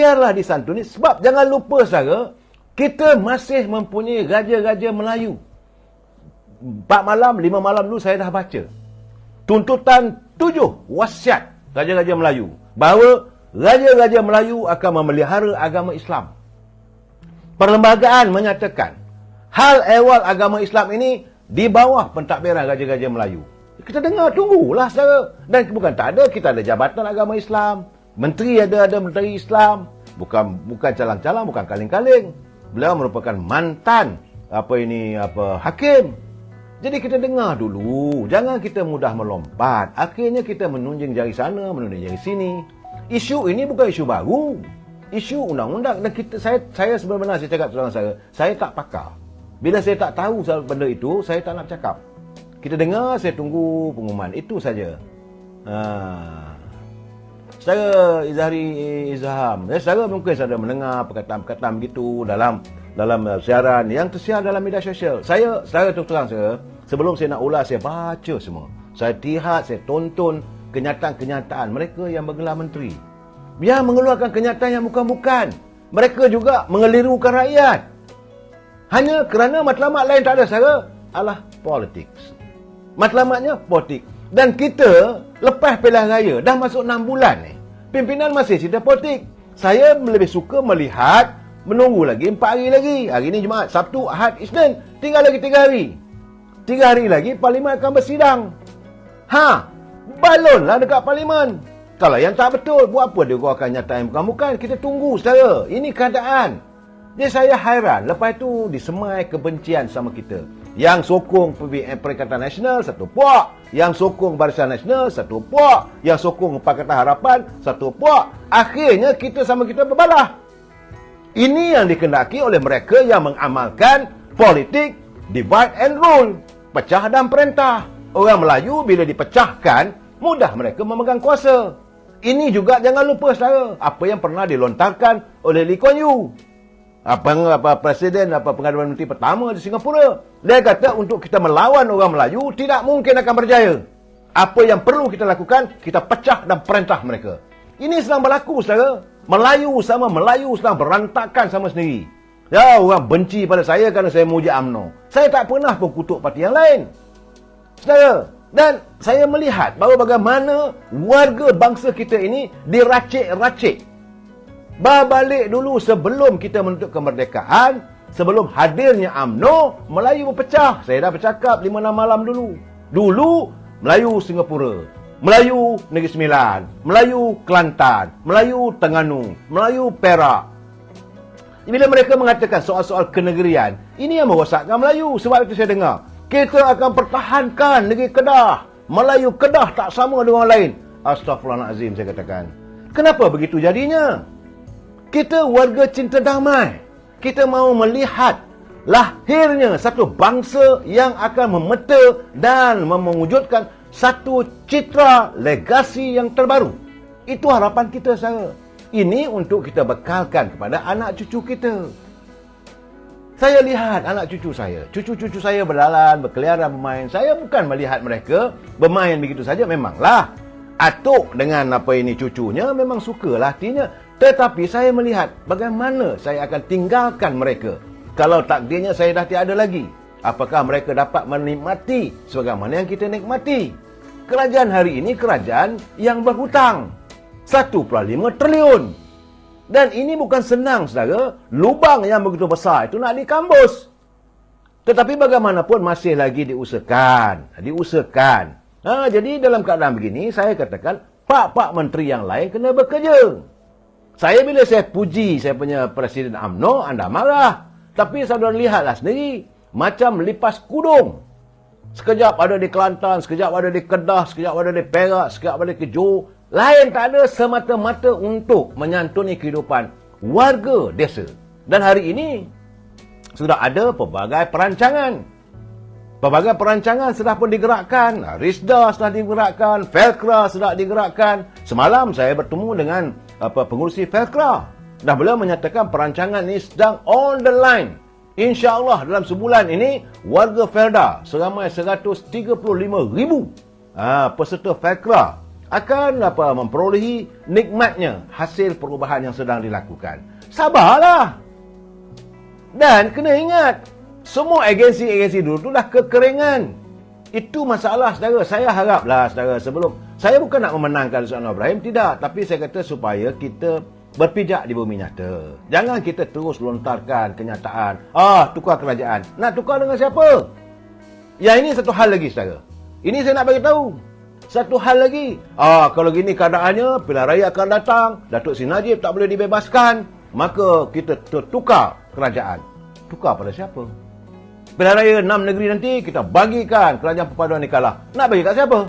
biarlah disantuni. Sebab jangan lupa saudara, kita masih mempunyai raja-raja Melayu. 4 malam, 5 malam dulu saya dah baca tuntutan 7 wasiat raja-raja Melayu, bahawa raja-raja Melayu akan memelihara agama Islam. Perlembagaan menyatakan hal ehwal agama Islam ini di bawah pentadbiran raja-raja Melayu. Kita dengar, tunggulah saudara. Dan bukan tak ada, kita ada jabatan agama Islam, menteri ada menteri Islam, bukan calang-calang, bukan kaling-kaling. Beliau merupakan mantan hakim. Jadi kita dengar dulu, jangan kita mudah melompat. Akhirnya kita menunjuk jari sana, menunjuk jari sini. Isu ini bukan isu baru, isu undang-undang. Dan saya sebenarnya, saya cakap terang saya tak pakar. Bila saya tak tahu benda itu, saya tak nak cakap. Kita dengar, saya tunggu pengumuman. Itu saja. Saudara Izham, saudara mungkin saudara mendengar perkataan-perkataan begitu dalam siaran yang tersiar dalam media sosial. Saya terus terang saya, sebelum saya nak ulas, saya baca semua. Saya lihat, saya tonton kenyataan-kenyataan mereka yang bergelar menteri. Yang mengeluarkan kenyataan yang bukan-bukan. Mereka juga mengelirukan rakyat. Hanya kerana matlamat lain tak ada saudara, adalah politics. Matlamatnya politik. Dan kita lepas pilihan raya, dah masuk 6 bulan ni, pimpinan masih cerita politik. Saya lebih suka melihat, menunggu lagi 4 hari lagi. Hari ni Jumaat, Sabtu, Ahad, Isnin. Tinggal lagi 3 hari. 3 hari lagi Parlimen akan bersidang. Balonlah dekat Parlimen. Kalau yang tak betul, buat apa dia akan nyata yang bukan-bukan? Kita tunggu saudara. Ini keadaan. Jadi saya hairan. Lepas itu disemai kebencian sama kita. Yang sokong Perikatan Nasional, satu puak. Yang sokong Barisan Nasional, satu puak. Yang sokong Pakatan Harapan, satu puak. Akhirnya kita sama kita berbalah. Ini yang dikendaki oleh mereka yang mengamalkan politik divide and rule. Pecah dan perintah. Orang Melayu bila dipecahkan, mudah mereka memegang kuasa. Ini juga jangan lupa saudara, apa yang pernah dilontarkan oleh Lee Kuan Yew. Presiden Pengadilan Menteri pertama di Singapura. Dia kata untuk kita melawan orang Melayu tidak mungkin akan berjaya. Apa yang perlu kita lakukan, kita pecah dan perintah mereka. Ini sedang berlaku saudara. Melayu sedang berantakan sama sendiri. Ya, orang benci pada saya kerana saya muji UMNO. Saya tak pernah pun kutuk parti yang lain. Saudara, dan saya melihat bahawa bagaimana warga bangsa kita ini diracik-racik. Balik dulu sebelum kita menuntut kemerdekaan, sebelum hadirnya UMNO, Melayu berpecah. Saya dah bercakap 5-6 malam dulu. Dulu, Melayu Singapura, Melayu Negeri Sembilan, Melayu Kelantan, Melayu Terengganu, Melayu Perak. Bila mereka mengatakan soal-soal kenegerian, ini yang merosakkan Melayu. Sebab itu saya dengar, kita akan pertahankan negeri Kedah. Melayu Kedah tak sama dengan orang lain. Astaghfirullahalazim, saya katakan. Kenapa begitu jadinya? Kita warga cinta damai. Kita mahu melihat lahirnya satu bangsa yang akan memeta dan mewujudkan satu citra legasi yang terbaru. Itu harapan kita saudara. Ini untuk kita bekalkan kepada anak cucu kita. Saya lihat anak cucu saya berjalan, berkeliaran, bermain. Saya bukan melihat mereka bermain begitu saja. Memanglah atuk dengan cucunya memang sukalah hatinya. Tetapi saya melihat bagaimana saya akan tinggalkan mereka kalau takdirnya saya dah tiada lagi. Apakah mereka dapat menikmati sebagaimana yang kita nikmati? Kerajaan hari ini kerajaan yang berhutang 1.5 triliun. Dan ini bukan senang saudara. Lubang yang begitu besar itu nak dikambus. Tetapi bagaimanapun masih lagi diusahakan. Jadi dalam keadaan begini saya katakan pak-pak menteri yang lain kena bekerja. Bila saya puji saya punya Presiden UMNO, anda marah. Tapi saudara lihatlah sendiri. Macam lipas kudung. Sekejap ada di Kelantan, sekejap ada di Kedah, sekejap ada di Perak, sekejap ada di Johor. Lain tak ada semata-mata untuk menyantuni kehidupan warga desa. Dan hari ini sudah ada pelbagai perancangan. Pelbagai perancangan sudah pun digerakkan. RISDA sudah digerakkan, Felkra sudah digerakkan. Semalam saya bertemu dengan pengurusi Felkra. Dah beliau menyatakan perancangan ini sedang on the line. InsyaAllah dalam sebulan ini, warga Felda seramai 135,000 peserta Felkra akan memperolehi nikmatnya hasil perubahan yang sedang dilakukan. Sabarlah. Dan kena ingat, semua agensi-agensi dulu tu dah kekeringan. Itu masalah, saudara. Saya haraplah, saudara, sebelum... Saya bukan nak memenangkan Datuk Anwar Ibrahim, tidak. Tapi saya kata supaya kita berpijak di bumi nyata. Jangan kita terus lontarkan kenyataan. Tukar kerajaan. Nak tukar dengan siapa? Yang ini satu hal lagi, saudara. Ini saya nak bagi tahu. Satu hal lagi. Kalau gini keadaannya, pilihan raya akan datang. Datuk Seri Najib tak boleh dibebaskan. Maka kita tertukar kerajaan. Tukar pada siapa? Pilihan raya 6 negeri nanti, kita bagikan kerajaan perpaduan ni kalah. Nak bagi kat siapa?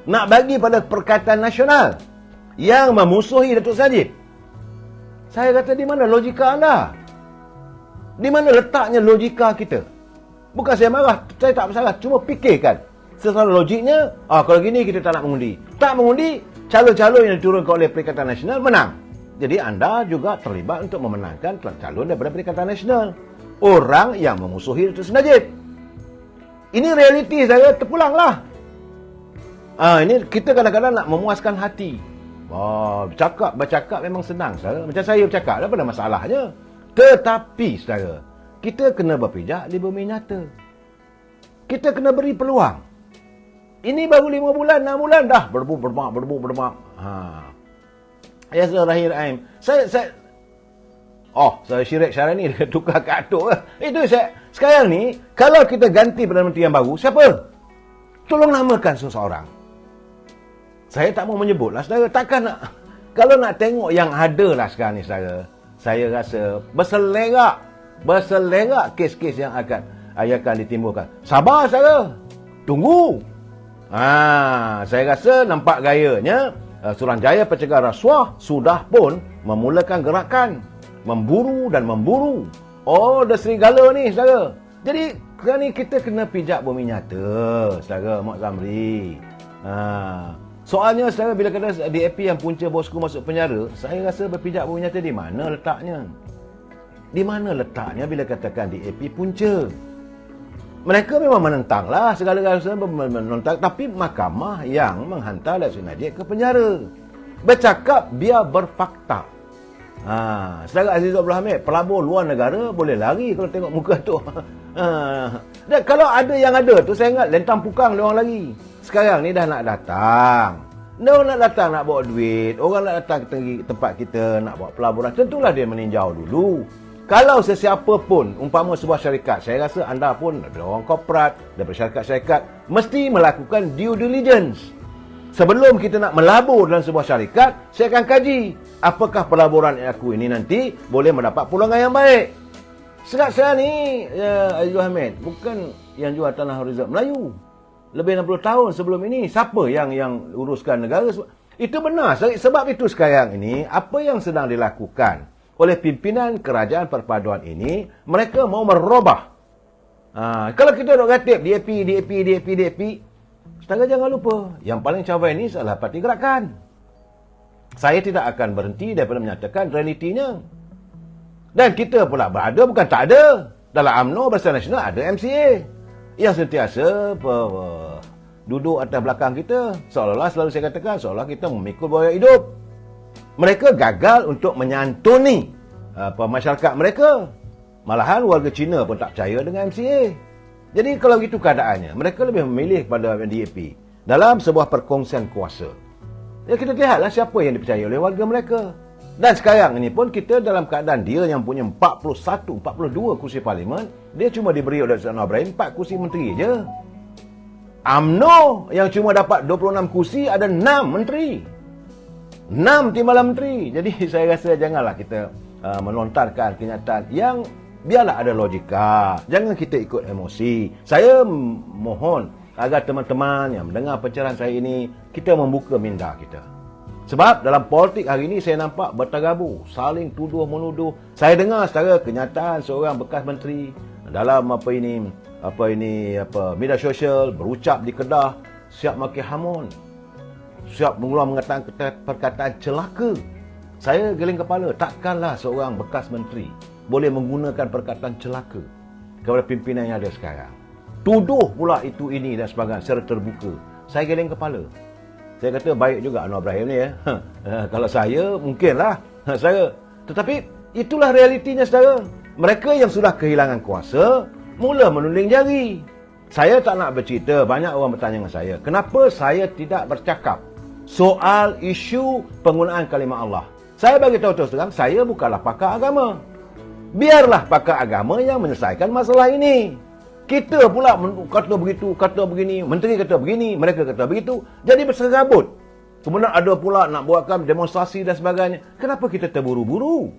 Nak bagi pada Perikatan Nasional yang memusuhi Datuk Seri Najib. Saya kata, di mana logika anda? Di mana letaknya logika kita? Bukan saya marah, saya tak masalah. Cuma fikirkan. Secara logiknya, kalau gini kita tak nak mengundi. Tak mengundi, calon-calon yang diturunkan oleh Perikatan Nasional menang. Jadi anda juga terlibat untuk memenangkan calon daripada Perikatan Nasional. Orang yang memusuhi Datuk Seri Najib. Ini realiti, saya terpulanglah. Ini kita kadang-kadang nak memuaskan hati. Bercakap memang senang, saudara. Macam saya bercakap, tak ada masalahnya. Tetapi, saudara, kita kena berpijak di bumi nyata. Kita kena beri peluang. Ini baru 5 bulan, 6 bulan dah berdemak. Ya, saudara Rahim Aim. Saya Syirik Syarani dia tukar katuk. Itu saya. Sekarang ni, kalau kita ganti Perdana Menteri yang baru, siapa? Tolong namakan seseorang. Saya tak mau menyebutlah, saudara. Takkan nak... Kalau nak tengok yang ada lah sekarang ni, saudara, saya rasa berselerak kes-kes yang akan ditimbulkan. Sabar, saudara. Tunggu. Saya rasa nampak gayanya Suruhanjaya Pencegahan Rasuah sudah pun memulakan gerakan memburu. Dah serigala ni, saudara. Jadi, sekarang ni kita kena pijak bumi nyata, saudara Mak Zamri. Soalnya, saudara, bila kata DAP yang punca bosku masuk penjara, saya rasa berpijak bumi nyata di mana letaknya? Di mana letaknya bila katakan DAP punca? Mereka memang menentanglah segala-galanya menentang, tapi mahkamah yang menghantar Datuk Seri Najib ke penjara. Bercakap biar berfakta. Saudara Aziz Abdul Hamid, pelabur luar negara boleh lari kalau tengok muka tu. Dan kalau ada yang ada tu, saya ingat lentang pukang dia orang lagi. Sekarang ni dah nak datang. Dia orang nak datang nak bawa duit. Orang nak datang ke tempat kita nak buat pelaburan. Tentulah dia meninjau dulu. Kalau sesiapa pun, umpama sebuah syarikat, saya rasa anda pun daripada orang korporat, daripada syarikat-syarikat, mesti melakukan due diligence. Sebelum kita nak melabur dalam sebuah syarikat, saya akan kaji apakah pelaburan aku ini nanti boleh mendapat pulangan yang baik. Sekarang saya ni, Azizul Hamid, bukan yang jual tanah Rizal Melayu. Lebih 60 tahun sebelum ini, siapa yang uruskan negara? Itu benar. Sebab itu sekarang ini, apa yang sedang dilakukan oleh pimpinan kerajaan perpaduan ini, mereka mau merubah. Kalau kita nak gatip DAP, saudara jangan lupa, yang paling cabai ini adalah Parti Gerakan. Saya tidak akan berhenti daripada menyatakan realitinya. Dan kita pula berada, bukan tak ada. Dalam UMNO Barisan Nasional ada MCA yang sentiasa duduk atas belakang kita. Seolah-olah, selalu saya katakan, seolah kita memikul buaya hidup. Mereka gagal untuk menyantuni masyarakat mereka. Malahan warga Cina pun tak percaya dengan MCA. Jadi kalau begitu keadaannya, mereka lebih memilih pada DAP dalam sebuah perkongsian kuasa. Ya, kita lihatlah siapa yang dipercayai oleh warga mereka. Dan sekarang ini pun kita dalam keadaan dia yang punya 42 kursi parlimen, dia cuma diberi oleh Datuk Anwar Ibrahim 4 kursi menteri je. UMNO yang cuma dapat 26 kursi ada 6 menteri. 6 timbalan menteri. Jadi saya rasa janganlah kita melontarkan kenyataan yang biarlah ada logika. Jangan kita ikut emosi. Saya mohon agar teman-teman yang mendengar pencerahan saya ini, kita membuka minda kita. Sebab dalam politik hari ini saya nampak bertagabur, saling tuduh menuduh. Saya dengar secara kenyataan seorang bekas menteri dalam media sosial berucap di Kedah, siap maki hamun, siap mengatakan perkataan celaka. Saya geling kepala, takkanlah seorang bekas menteri boleh menggunakan perkataan celaka kepada pimpinan yang ada sekarang. Tuduh pula itu ini dan sebagainya secara terbuka. Saya geling kepala. Saya kata baik juga Anwar Ibrahim ni ya. Kalau saya, mungkinlah. Saya. Tetapi itulah realitinya saudara. Mereka yang sudah kehilangan kuasa, mula menunding jari. Saya tak nak bercerita, banyak orang bertanya dengan saya, kenapa saya tidak bercakap soal isu penggunaan kalimah Allah. Saya bagi tahu terus terang, saya bukanlah pakar agama. Biarlah pakar agama yang menyelesaikan masalah ini. Kita pula kata begitu, kata begini, menteri kata begini, mereka kata begitu, jadi berserabut. Kemudian ada pula nak buatkan demonstrasi dan sebagainya. Kenapa kita terburu-buru?